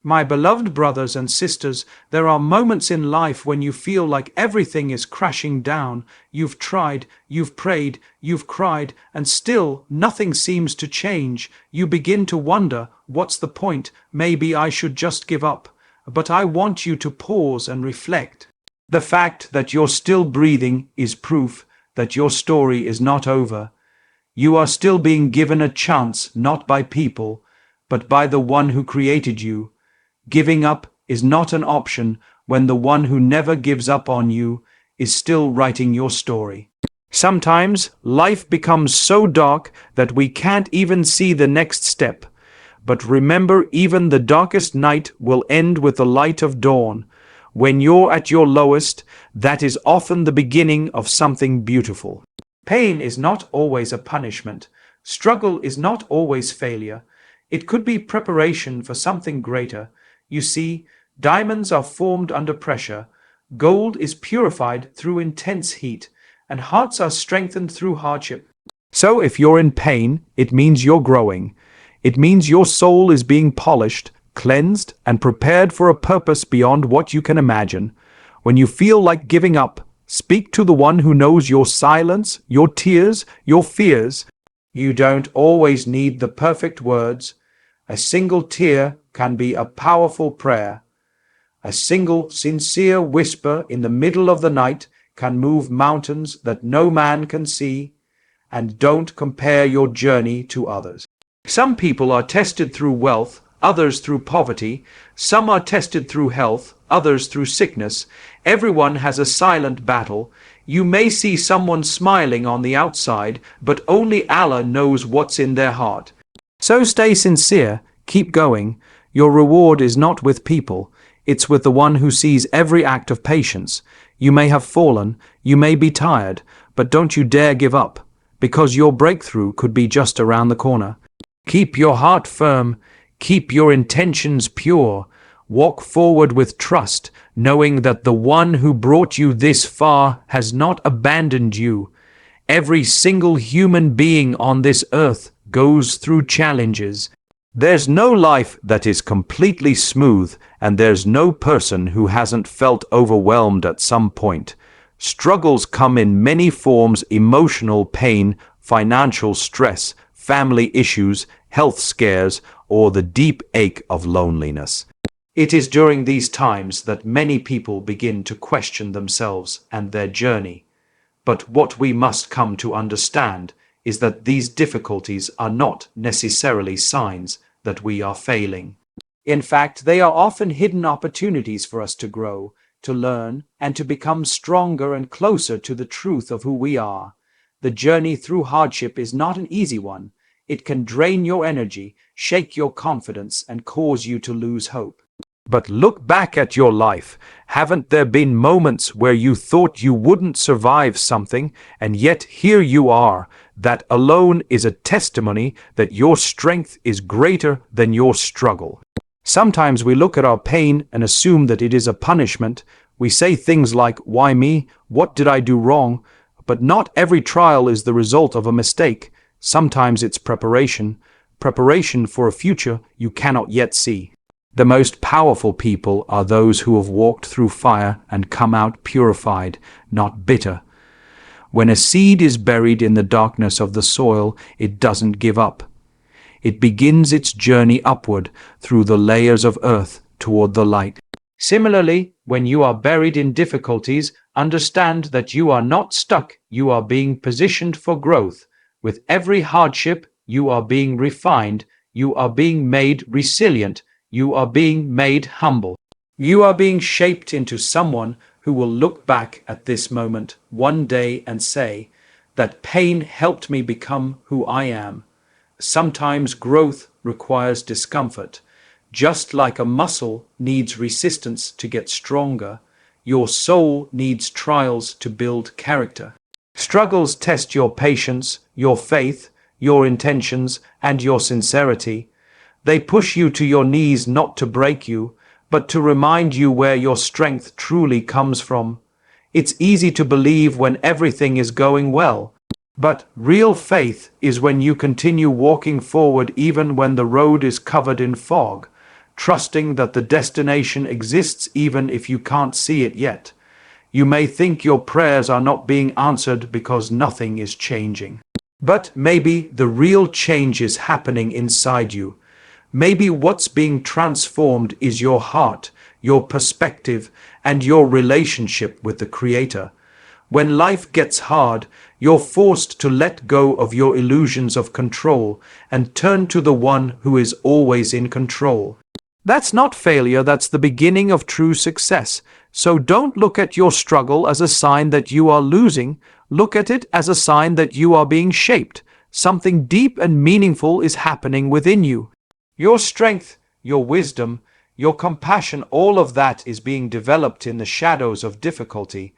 My beloved brothers and sisters, there are moments in life when you feel like everything is crashing down. You've tried, you've prayed, you've cried, and still nothing seems to change. You begin to wonder, what's the point? Maybe I should just give up. But I want you to pause and reflect. The fact that you're still breathing is proof that your story is not over. You are still being given a chance, not by people, but by the one who created you. Giving up is not an option when the one who never gives up on you is still writing your story. Sometimes life becomes so dark that we can't even see the next step. But remember, even the darkest night will end with the light of dawn. When you're at your lowest, that is often the beginning of something beautiful. Pain is not always a punishment. Struggle is not always failure. It could be preparation for something greater. You see, diamonds are formed under pressure, gold is purified through intense heat, and hearts are strengthened through hardship. So if you're in pain, it means you're growing. It means your soul is being polished, cleansed, and prepared for a purpose beyond what you can imagine. When you feel like giving up, speak to the one who knows your silence, your tears, your fears. You don't always need the perfect words. A single tear can be a powerful prayer. A single sincere whisper in the middle of the night can move mountains that no man can see. And don't compare your journey to others. Some people are tested through wealth, others through poverty. Some are tested through health, others through sickness. Everyone has a silent battle. You may see someone smiling on the outside, but only Allah knows what's in their heart. So stay sincere, keep going. Your reward is not with people, it's with the one who sees every act of patience. You may have fallen, you may be tired, but don't you dare give up, because your breakthrough could be just around the corner. Keep your heart firm, keep your intentions pure. Walk forward with trust, knowing that the one who brought you this far has not abandoned you. Every single human being on this earth goes through challenges. There's no life that is completely smooth, and there's no person who hasn't felt overwhelmed at some point. Struggles come in many forms: emotional pain, financial stress, family issues, health scares, or the deep ache of loneliness. It is during these times that many people begin to question themselves and their journey. But what we must come to understand is that these difficulties are not necessarily signs that we are failing. In fact, they are often hidden opportunities for us to grow, to learn, and to become stronger and closer to the truth of who we are. The journey through hardship is not an easy one. It can drain your energy, shake your confidence, and cause you to lose hope. But look back at your life. Haven't there been moments where you thought you wouldn't survive something, and yet here you are? That alone is a testimony that your strength is greater than your struggle. Sometimes we look at our pain and assume that it is a punishment. We say things like, "Why me? What did I do wrong?" But not every trial is the result of a mistake. Sometimes it's preparation for a future you cannot yet see. The most powerful people are those who have walked through fire and come out purified, not bitter. When a seed is buried in the darkness of the soil, it doesn't give up. It begins its journey upward through the layers of earth toward the light. Similarly, when you are buried in difficulties, understand that you are not stuck, you are being positioned for growth. With every hardship, you are being refined, you are being made resilient, you are being made humble. You are being shaped into someone who will look back at this moment one day and say, "That pain helped me become who I am." Sometimes growth requires discomfort. Just like a muscle needs resistance to get stronger, your soul needs trials to build character. Struggles test your patience, your faith, your intentions, and your sincerity. They push you to your knees not to break you, but to remind you where your strength truly comes from. It's easy to believe when everything is going well, but real faith is when you continue walking forward even when the road is covered in fog. trusting that the destination exists even if you can't see it yet. You may think your prayers are not being answered because nothing is changing. But maybe the real change is happening inside you. Maybe what's being transformed is your heart, your perspective, and your relationship with the Creator. When life gets hard, you're forced to let go of your illusions of control and turn to the one who is always in control. That's not failure, that's the beginning of true success. So don't look at your struggle as a sign that you are losing. Look at it as a sign that you are being shaped. Something deep and meaningful is happening within you. Your strength, your wisdom, your compassion, all of that is being developed in the shadows of difficulty.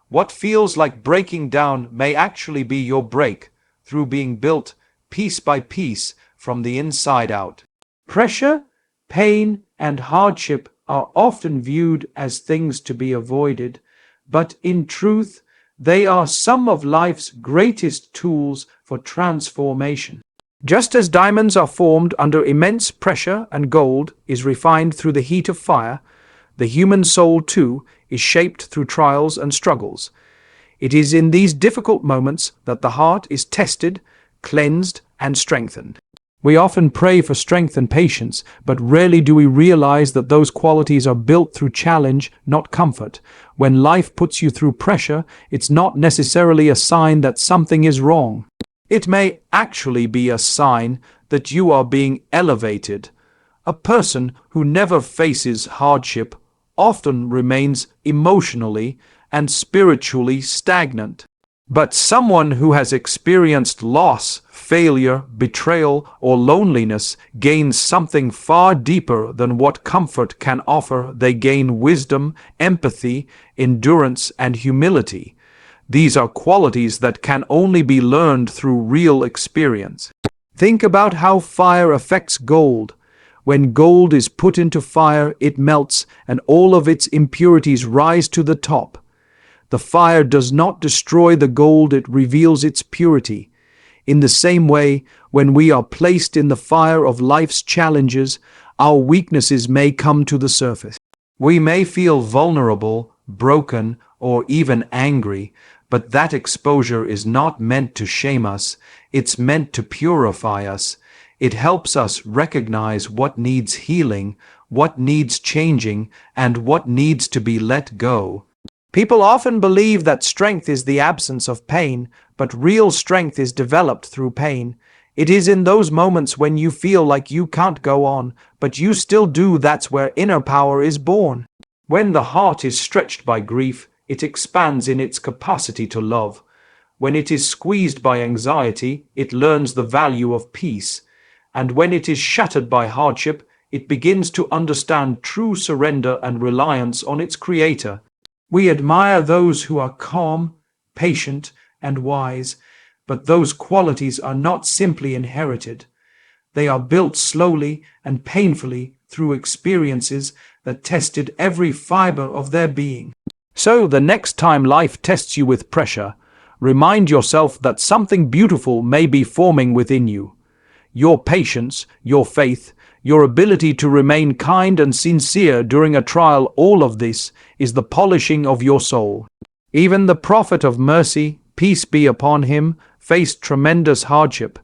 What feels like breaking down may actually be your break, through being built piece by piece from the inside out. Pressure, pain, and hardship are often viewed as things to be avoided, but in truth, they are some of life's greatest tools for transformation. Just as diamonds are formed under immense pressure and gold is refined through the heat of fire, the human soul too is shaped through trials and struggles. It is in these difficult moments that the heart is tested, cleansed, and strengthened. We often pray for strength and patience, but rarely do we realize that those qualities are built through challenge, not comfort. When life puts you through pressure, it's not necessarily a sign that something is wrong. It may actually be a sign that you are being elevated. A person who never faces hardship often remains emotionally and spiritually stagnant. But someone who has experienced loss, failure, betrayal, or loneliness gains something far deeper than what comfort can offer. They gain wisdom, empathy, endurance, and humility. These are qualities that can only be learned through real experience. Think about how fire affects gold. When gold is put into fire, it melts and all of its impurities rise to the top. The fire does not destroy the gold, it reveals its purity. In the same way, when we are placed in the fire of life's challenges, our weaknesses may come to the surface. We may feel vulnerable, broken, or even angry, but that exposure is not meant to shame us, it's meant to purify us. It helps us recognize what needs healing, what needs changing, and what needs to be let go. People often believe that strength is the absence of pain, but real strength is developed through pain. It is in those moments when you feel like you can't go on, but you still do, that's where inner power is born. When the heart is stretched by grief, it expands in its capacity to love. When it is squeezed by anxiety, it learns the value of peace. And when it is shattered by hardship, it begins to understand true surrender and reliance on its Creator. We admire those who are calm, patient, and wise, but those qualities are not simply inherited. They are built slowly and painfully through experiences that tested every fiber of their being. So the next time life tests you with pressure, remind yourself that something beautiful may be forming within you. Your patience, your faith, your ability to remain kind and sincere during a trial, all of this is the polishing of your soul. Even the prophet of mercy, peace be upon him, faced tremendous hardship.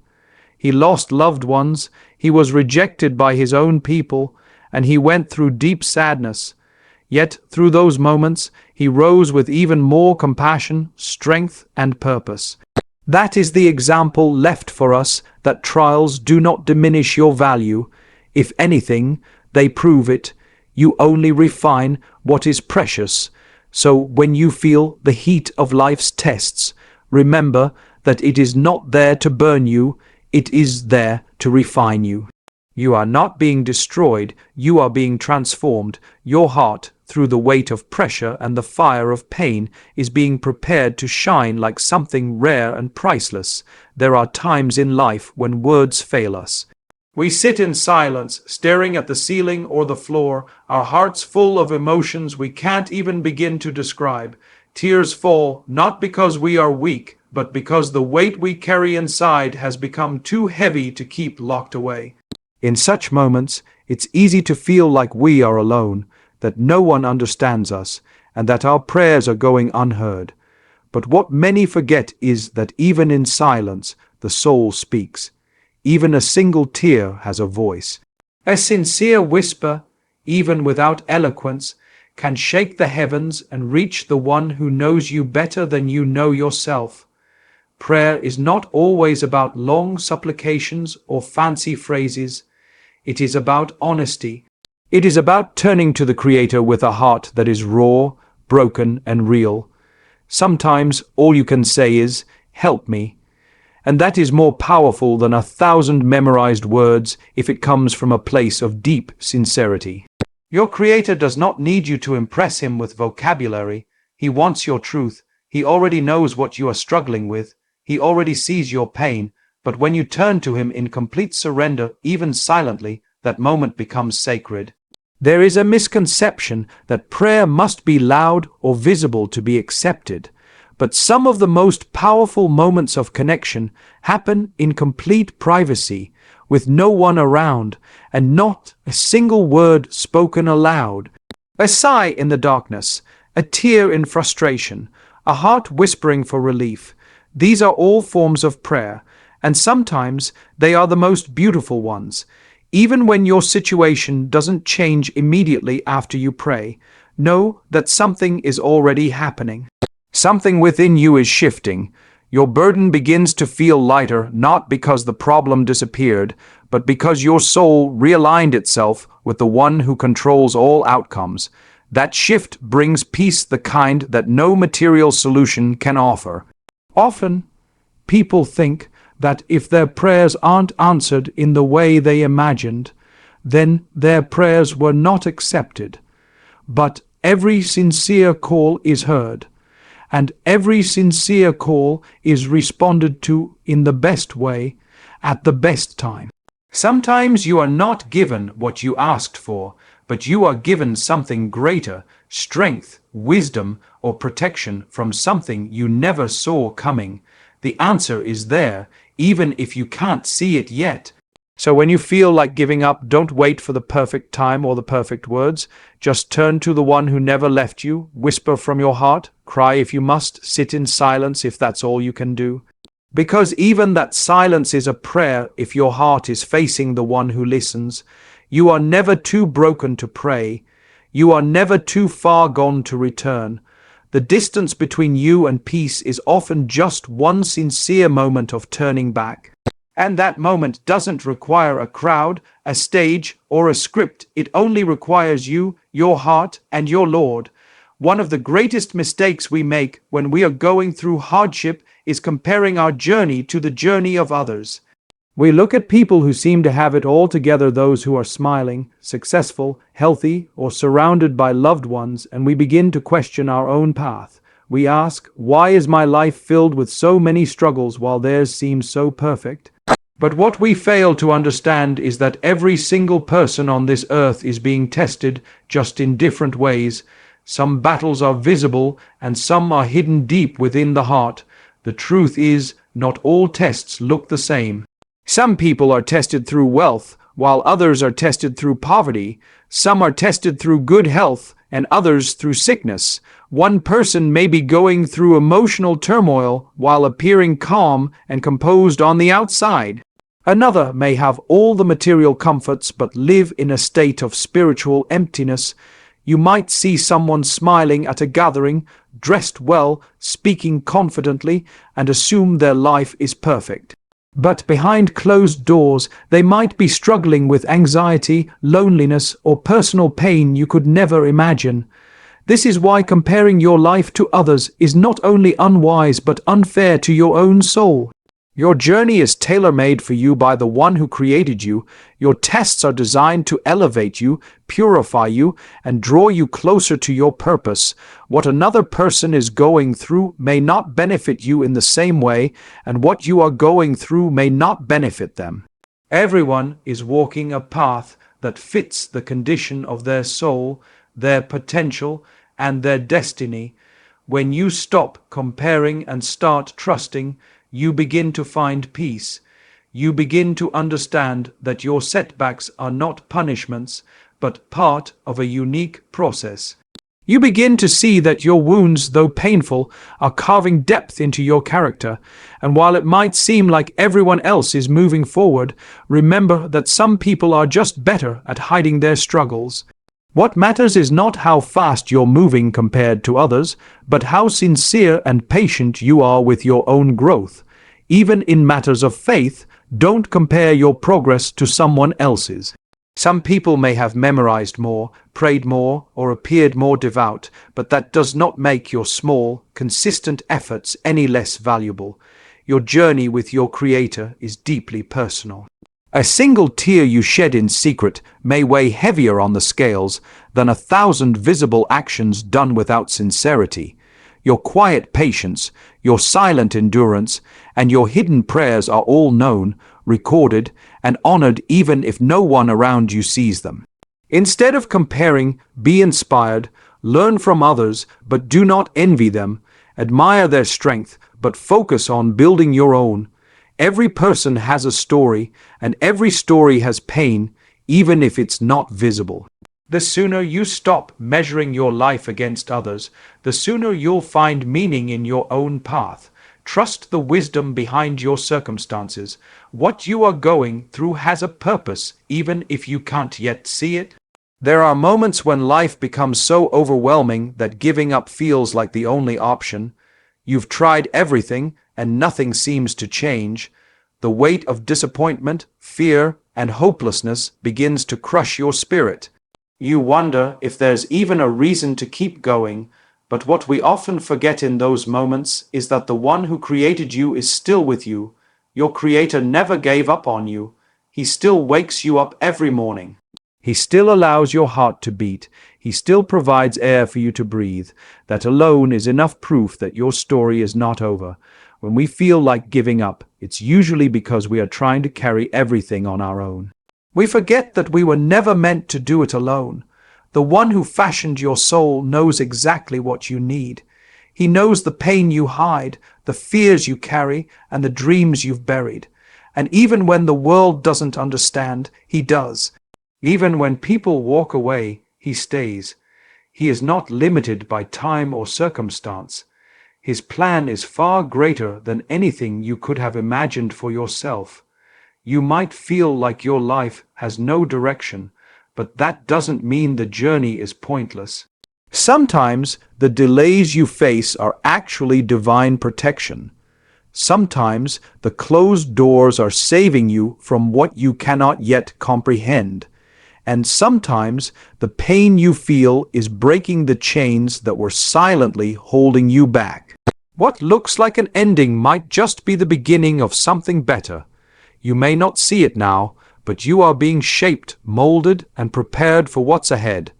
He lost loved ones, he was rejected by his own people, and he went through deep sadness. Yet through those moments, he rose with even more compassion, strength, and purpose. That is the example left for us, that trials do not diminish your value. If anything, they prove it. You only refine what is precious. So when you feel the heat of life's tests, remember that it is not there to burn you, it is there to refine you. You are not being destroyed, you are being transformed. Your heart, through the weight of pressure and the fire of pain, is being prepared to shine like something rare and priceless. There are times in life when words fail us. We sit in silence, staring at the ceiling or the floor, our hearts full of emotions we can't even begin to describe. Tears fall, not because we are weak, but because the weight we carry inside has become too heavy to keep locked away. In such moments, it's easy to feel like we are alone, that no one understands us, and that our prayers are going unheard. But what many forget is that even in silence, the soul speaks. Even a single tear has a voice. A sincere whisper, even without eloquence, can shake the heavens and reach the one who knows you better than you know yourself. Prayer is not always about long supplications or fancy phrases. It is about honesty. It is about turning to the Creator with a heart that is raw, broken, and real. Sometimes all you can say is, "Help me." And that is more powerful than 1,000 memorized words if it comes from a place of deep sincerity. Your Creator does not need you to impress him with vocabulary. He wants your truth. He already knows what you are struggling with. He already sees your pain. But when you turn to him in complete surrender, even silently, that moment becomes sacred. There is a misconception that prayer must be loud or visible to be accepted. But some of the most powerful moments of connection happen in complete privacy, with no one around, and not a single word spoken aloud. A sigh in the darkness, a tear in frustration, a heart whispering for relief. These are all forms of prayer, and sometimes they are the most beautiful ones. Even when your situation doesn't change immediately after you pray, know that something is already happening. Something within you is shifting. Your burden begins to feel lighter, not because the problem disappeared, but because your soul realigned itself with the one who controls all outcomes. That shift brings peace, the kind that no material solution can offer. Often, people think that if their prayers aren't answered in the way they imagined, then their prayers were not accepted. But every sincere call is heard, and every sincere call is responded to in the best way, at the best time. Sometimes you are not given what you asked for, but you are given something greater, strength, wisdom, or protection from something you never saw coming. The answer is there, even if you can't see it yet. So when you feel like giving up, don't wait for the perfect time or the perfect words. Just turn to the one who never left you, whisper from your heart, cry if you must, sit in silence if that's all you can do. Because even that silence is a prayer if your heart is facing the one who listens. You are never too broken to pray. You are never too far gone to return. The distance between you and peace is often just one sincere moment of turning back. And that moment doesn't require a crowd, a stage, or a script. It only requires you, your heart, and your Lord. One of the greatest mistakes we make when we are going through hardship is comparing our journey to the journey of others. We look at people who seem to have it all together, those who are smiling, successful, healthy, or surrounded by loved ones, and we begin to question our own path. We ask, why is my life filled with so many struggles while theirs seems so perfect? But what we fail to understand is that every single person on this earth is being tested, just in different ways. Some battles are visible, and some are hidden deep within the heart. The truth is, not all tests look the same. Some people are tested through wealth, while others are tested through poverty. Some are tested through good health, and others through sickness. One person may be going through emotional turmoil while appearing calm and composed on the outside. Another may have all the material comforts but live in a state of spiritual emptiness. You might see someone smiling at a gathering, dressed well, speaking confidently, and assume their life is perfect. But behind closed doors, they might be struggling with anxiety, loneliness, or personal pain you could never imagine. This is why comparing your life to others is not only unwise but unfair to your own soul. Your journey is tailor-made for you by the one who created you. Your tests are designed to elevate you, purify you, and draw you closer to your purpose. What another person is going through may not benefit you in the same way, and what you are going through may not benefit them. Everyone is walking a path that fits the condition of their soul, their potential, and their destiny. When you stop comparing and start trusting, you begin to find peace. you begin to understand that your setbacks are not punishments, but part of a unique process. You begin to see that your wounds, though painful, are carving depth into your character, and while it might seem like everyone else is moving forward, remember that some people are just better at hiding their struggles. What matters is not how fast you're moving compared to others, but how sincere and patient you are with your own growth. Even in matters of faith, don't compare your progress to someone else's. Some people may have memorized more, prayed more, or appeared more devout, but that does not make your small, consistent efforts any less valuable. Your journey with your Creator is deeply personal. A single tear you shed in secret may weigh heavier on the scales than 1,000 visible actions done without sincerity. Your quiet patience, your silent endurance, and your hidden prayers are all known, recorded, and honored even if no one around you sees them. Instead of comparing, be inspired, learn from others, but do not envy them, admire their strength, but focus on building your own. Every person has a story, and every story has pain, even if it's not visible. The sooner you stop measuring your life against others, the sooner you'll find meaning in your own path. Trust the wisdom behind your circumstances. What you are going through has a purpose, even if you can't yet see it. There are moments when life becomes so overwhelming that giving up feels like the only option. You've tried everything, and nothing seems to change. The weight of disappointment, fear, and hopelessness begins to crush your spirit. You wonder if there's even a reason to keep going, but what we often forget in those moments is that the one who created you is still with you. Your Creator never gave up on you. He still wakes you up every morning. He still allows your heart to beat. He still provides air for you to breathe. That alone is enough proof that your story is not over. When we feel like giving up, it's usually because we are trying to carry everything on our own. We forget that we were never meant to do it alone. The one who fashioned your soul knows exactly what you need. He knows the pain you hide, the fears you carry, and the dreams you've buried. And even when the world doesn't understand, He does. Even when people walk away, He stays. He is not limited by time or circumstance. His plan is far greater than anything you could have imagined for yourself. You might feel like your life has no direction, but that doesn't mean the journey is pointless. Sometimes the delays you face are actually divine protection. Sometimes the closed doors are saving you from what you cannot yet comprehend. And sometimes the pain you feel is breaking the chains that were silently holding you back. What looks like an ending might just be the beginning of something better. You may not see it now, but you are being shaped, molded, and prepared for what's ahead.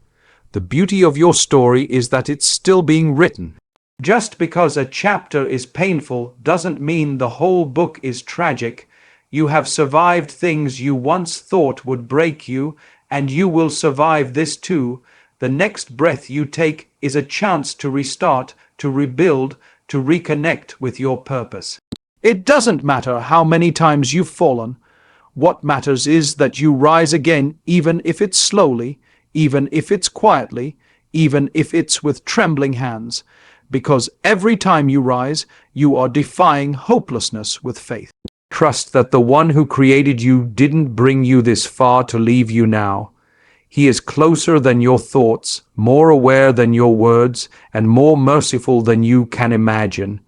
The beauty of your story is that it's still being written. Just because a chapter is painful doesn't mean the whole book is tragic. You have survived things you once thought would break you, and you will survive this too. The next breath you take is a chance to restart, to rebuild, to reconnect with your purpose. It doesn't matter how many times you've fallen. What matters is that you rise again, even if it's slowly, even if it's quietly, even if it's with trembling hands. Because every time you rise, you are defying hopelessness with faith. Trust that the one who created you didn't bring you this far to leave you now. He is closer than your thoughts, more aware than your words, and more merciful than you can imagine.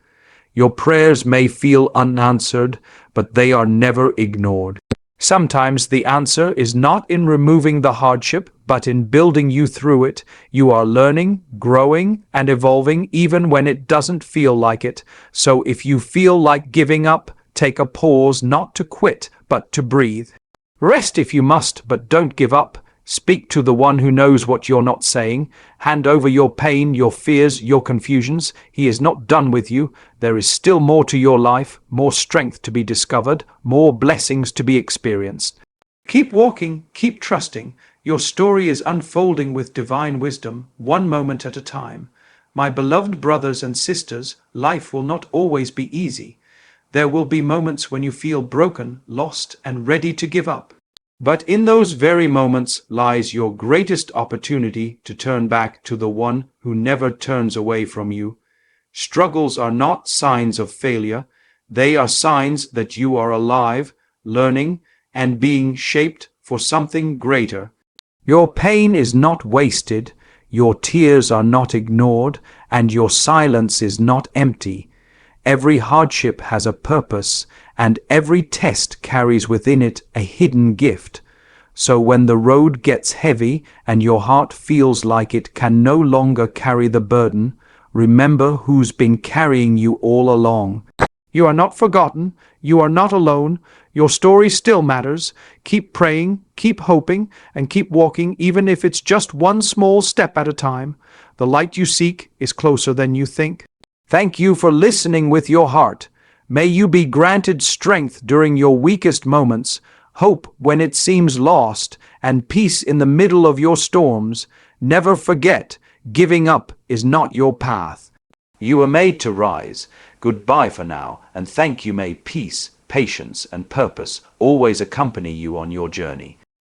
Your prayers may feel unanswered, but they are never ignored. Sometimes the answer is not in removing the hardship, but in building you through it. You are learning, growing, and evolving even when it doesn't feel like it. So if you feel like giving up, take a pause, not to quit, but to breathe. Rest if you must, but don't give up. Speak to the one who knows what you're not saying. Hand over your pain, your fears, your confusions. He is not done with you. There is still more to your life, more strength to be discovered, more blessings to be experienced. Keep walking, keep trusting. Your story is unfolding with divine wisdom, one moment at a time. My beloved brothers and sisters, life will not always be easy. There will be moments when you feel broken, lost, and ready to give up. But in those very moments lies your greatest opportunity to turn back to the one who never turns away from you. Struggles are not signs of failure. They are signs that you are alive, learning, and being shaped for something greater. Your pain is not wasted, your tears are not ignored, and your silence is not empty. Every hardship has a purpose, and every test carries within it a hidden gift. So when the road gets heavy and your heart feels like it can no longer carry the burden, remember who's been carrying you all along. You are not forgotten, you are not alone, your story still matters. Keep praying, keep hoping, and keep walking, even if it's just one small step at a time. The light you seek is closer than you think. Thank you for listening with your heart. May you be granted strength during your weakest moments, hope when it seems lost, and peace in the middle of your storms. Never forget, giving up is not your path. You were made to rise. Goodbye for now, and thank you. May peace, patience, and purpose always accompany you on your journey.